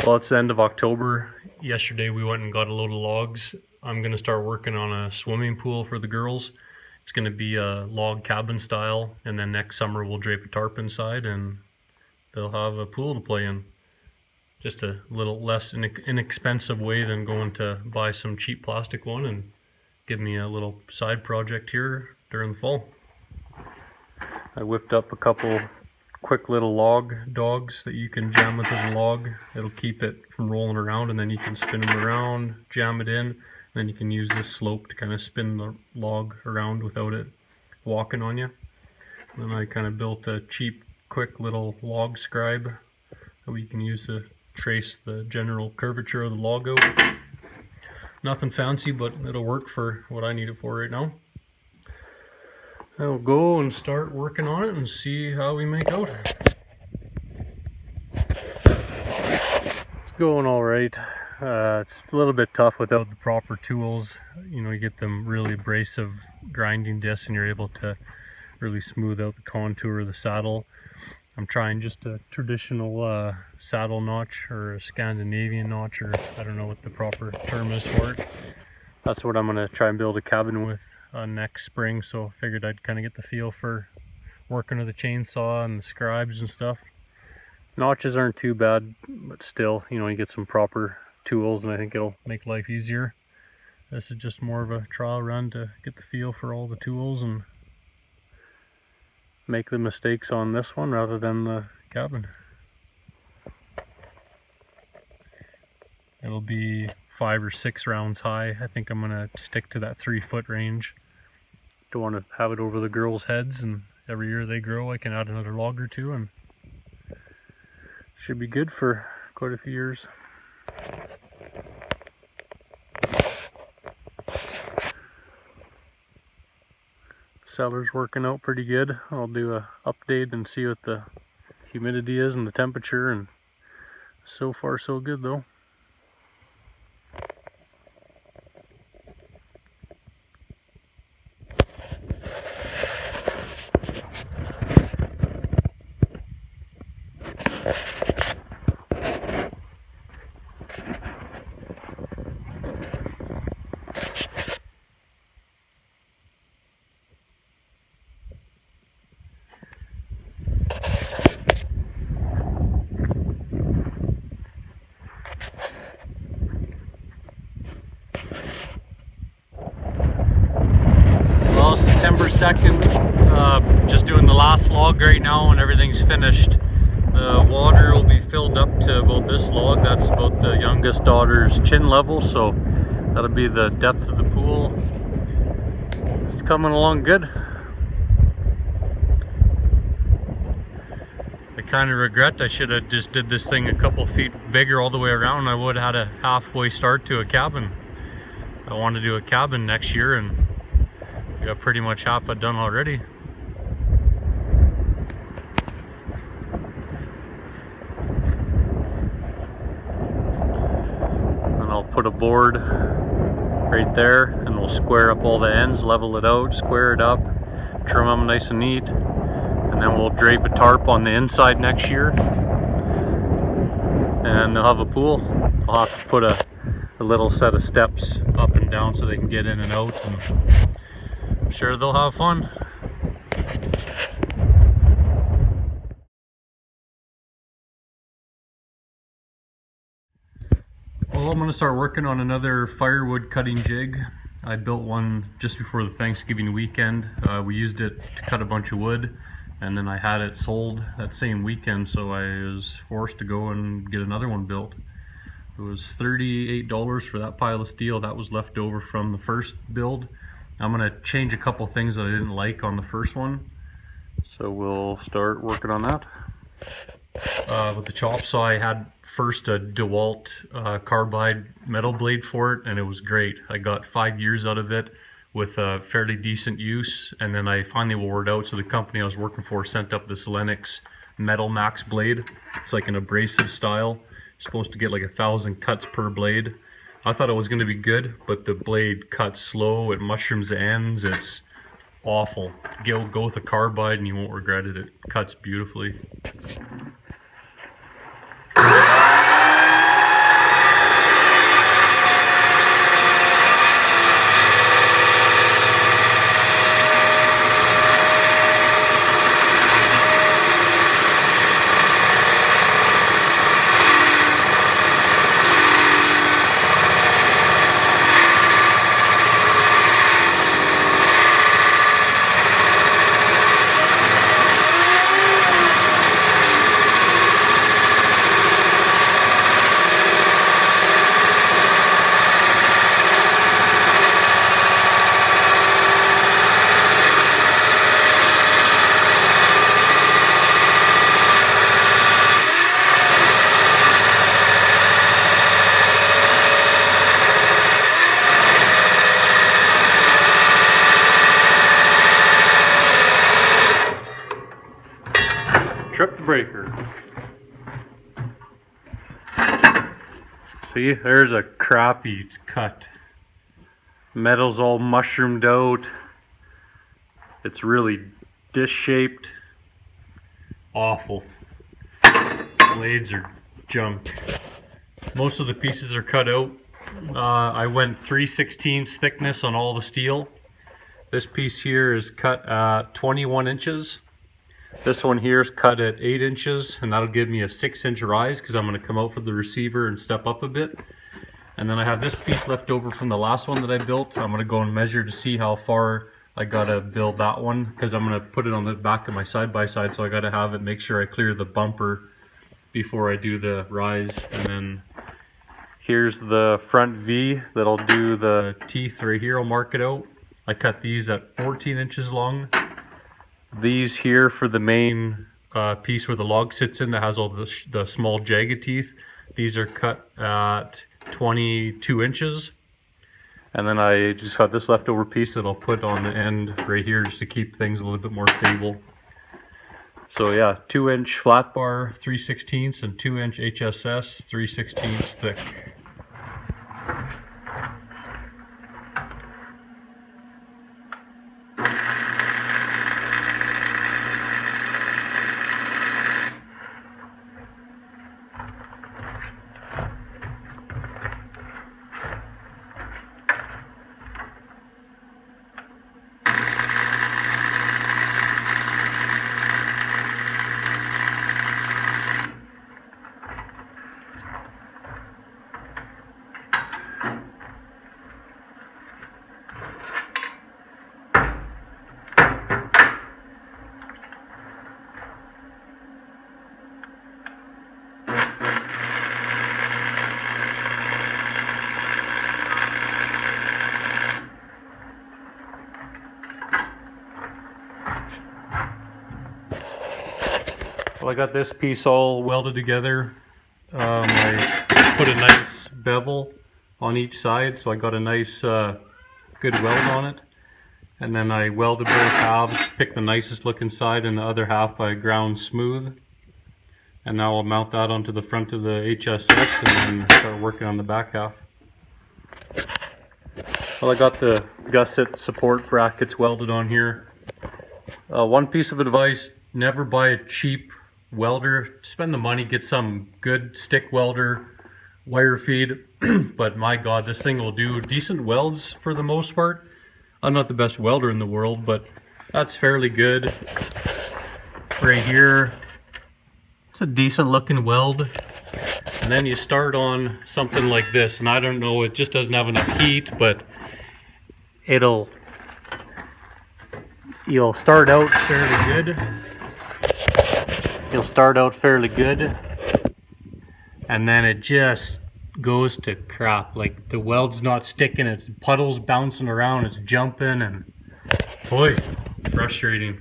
Well, it's the end of October. Yesterday we went and got a load of logs. I'm going to start working on a swimming pool for the girls. It's going to be a log cabin style, and then next summer we'll drape a tarp inside and they'll have a pool to play in. Just a little less inexpensive way than going to buy some cheap plastic one, and give me a little side project here during the fall. I whipped up a couple quick little log dogs that you can jam into the log. It'll keep it from rolling around, and then you can spin them around, jam it in, and then you can use this slope to kind of spin the log around without it walking on you. And then I kind of built a cheap, quick little log scribe that we can use to trace the general curvature of the log out. Nothing fancy, but it'll work for what I need it for right now. I'll go and start working on it and see how we make out. It's going all right. It's a little bit tough without the proper tools. You know, you get them really abrasive grinding discs and you're able to really smooth out the contour of the saddle. I'm trying just a traditional saddle notch, or a Scandinavian notch, or I don't know what the proper term is for it. That's what I'm going to try and build a cabin with next spring, so I figured I'd kind of get the feel for working with the chainsaw and the scribes and stuff. Notches aren't too bad, but still, you know, you get some proper tools and I think it'll make life easier. This is just more of a trial run to get the feel for all the tools and make the mistakes on this one rather than the cabin. It'll be 5 or 6 rounds high. I think I'm gonna stick to that 3-foot range. Don't want to have it over the girls' heads, and every year they grow I can add another log or two and should be good for quite a few years. Cellar's working out pretty good. I'll do a update and see what the humidity is and the temperature, and so far so good though. September 2nd, just doing the last log right now and everything's finished. The water will be filled up to about this log. That's about the youngest daughter's chin level, so that'll be the depth of the pool. It's coming along good. I kind of regret I should have just did this thing a couple feet bigger all the way around. I would have had a halfway start to a cabin. I want to do a cabin next year, and we got pretty much half it done already. And I'll put a board right there and we'll square up all the ends, level it out, square it up, trim them nice and neat, and then we'll drape a tarp on the inside next year and they'll have a pool. I'll have to put a little set of steps up and down so they can get in and out, and I'm sure they'll have fun. Well, I'm going to start working on another firewood cutting jig. I built one just before the Thanksgiving weekend. We used it to cut a bunch of wood, and then I had it sold that same weekend, so I was forced to go and get another one built. It was $38 for that pile of steel that was left over from the first build. I'm going to change a couple things that I didn't like on the first one, so we'll start working on that. With the chop saw, I had first a DeWalt carbide metal blade for it, and it was great. I got 5 years out of it with a fairly decent use, and then I finally wore it out, so the company I was working for sent up this Lennox Metal Max blade. It's like an abrasive style. It's supposed to get like 1,000 cuts per blade. I thought it was going to be good, but the blade cuts slow, it mushrooms the ends, it's awful. Go with a carbide and you won't regret it. It cuts beautifully. breaker. See, there's a crappy cut. Metal's all mushroomed out. It's really disc-shaped. Awful. Blades are junk. Most of the pieces are cut out. I went 3/16 thickness on all the steel. This piece here is cut at 21 inches. This one here is cut at 8 inches, and that'll give me a 6-inch rise because I'm going to come out for the receiver and step up a bit. And then I have this piece left over from the last one that I built. I'm going to go and measure to see how far I got to build that one, because I'm going to put it on the back of my side-by-side, so I got to have it, make sure I clear the bumper before I do the rise. And then here's the front V that'll do the teeth right here. I'll mark it out. I cut these at 14 inches long. These here for the main piece where the log sits in that has all the small jagged teeth. These are cut at 22 inches. And then I just got this leftover piece that I'll put on the end right here just to keep things a little bit more stable. So yeah, 2-inch flat bar, 3/16, and 2-inch HSS, 3/16 thick. Well, I got this piece all welded together. I put a nice bevel on each side, so I got a nice good weld on it. And then I welded both halves, picked the nicest looking side, and the other half I ground smooth. And now I'll mount that onto the front of the HSS and then start working on the back half. Well, I got the gusset support brackets welded on here. One piece of advice: never buy a cheap welder. Spend the money, get some good stick welder, wire feed. But my God, this thing will do decent welds for the most part. I'm not the best welder in the world, but that's fairly good. Right here, it's a decent looking weld. And then you start on something like this, and I don't know, it just doesn't have enough heat, but you'll start out fairly good. You'll start out fairly good, and then it just goes to crap. Like, the weld's not sticking, it's puddles bouncing around, it's jumping, and boy, frustrating.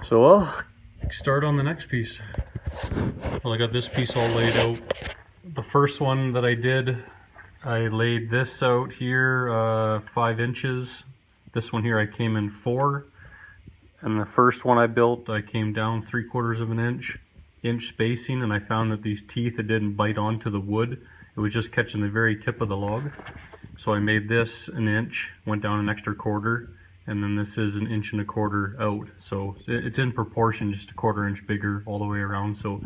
So I'll start on the next piece. Well, I got this piece all laid out. The first one that I did, I laid this out here 5 inches. This one here I came in 4. And the first one I built, I came down 3/4 of an inch spacing, and I found that these teeth, it didn't bite onto the wood. It was just catching the very tip of the log. So I made this an inch, went down an extra 1/4, and then this is 1 1/4 inches out. So it's in proportion, just 1/4 inch bigger all the way around. So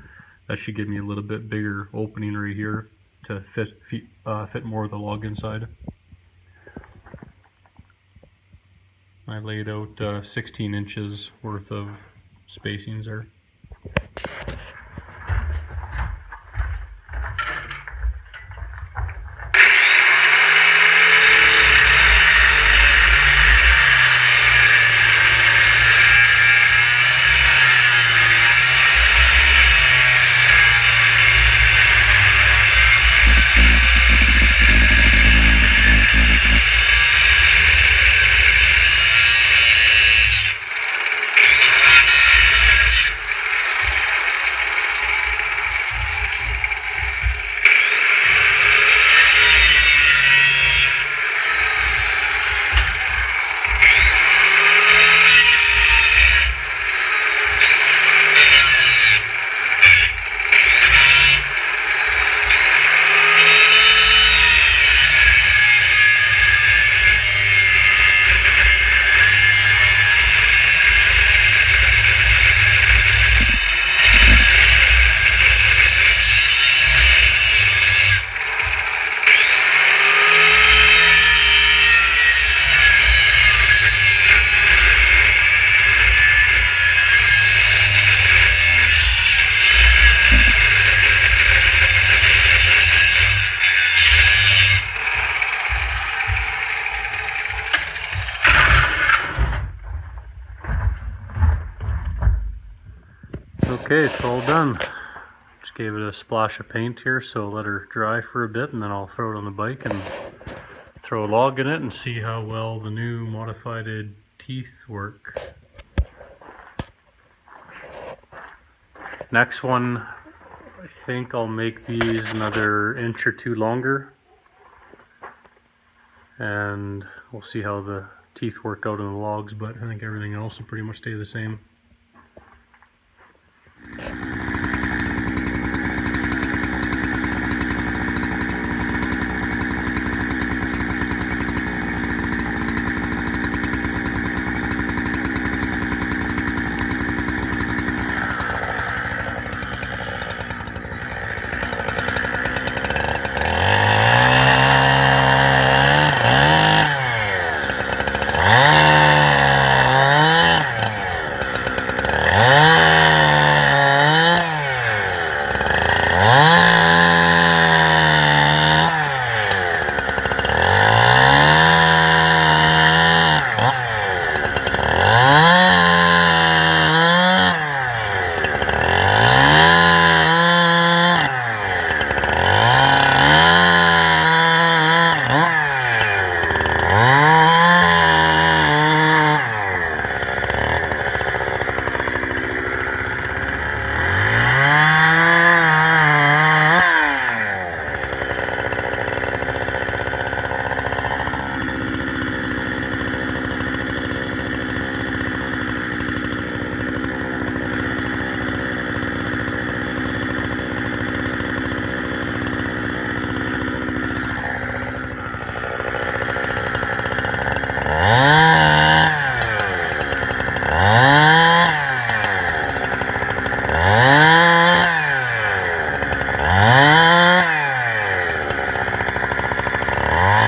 that should give me a little bit bigger opening right here to fit more of the log inside. I laid out 16 inches worth of spacings there. Okay, it's all done. Just gave it a splash of paint here, so let her dry for a bit, and then I'll throw it on the bike and throw a log in it and see how well the new modified teeth work. Next one, I think I'll make these another inch or two longer, and we'll see how the teeth work out in the logs, but I think everything else will pretty much stay the same. Ah!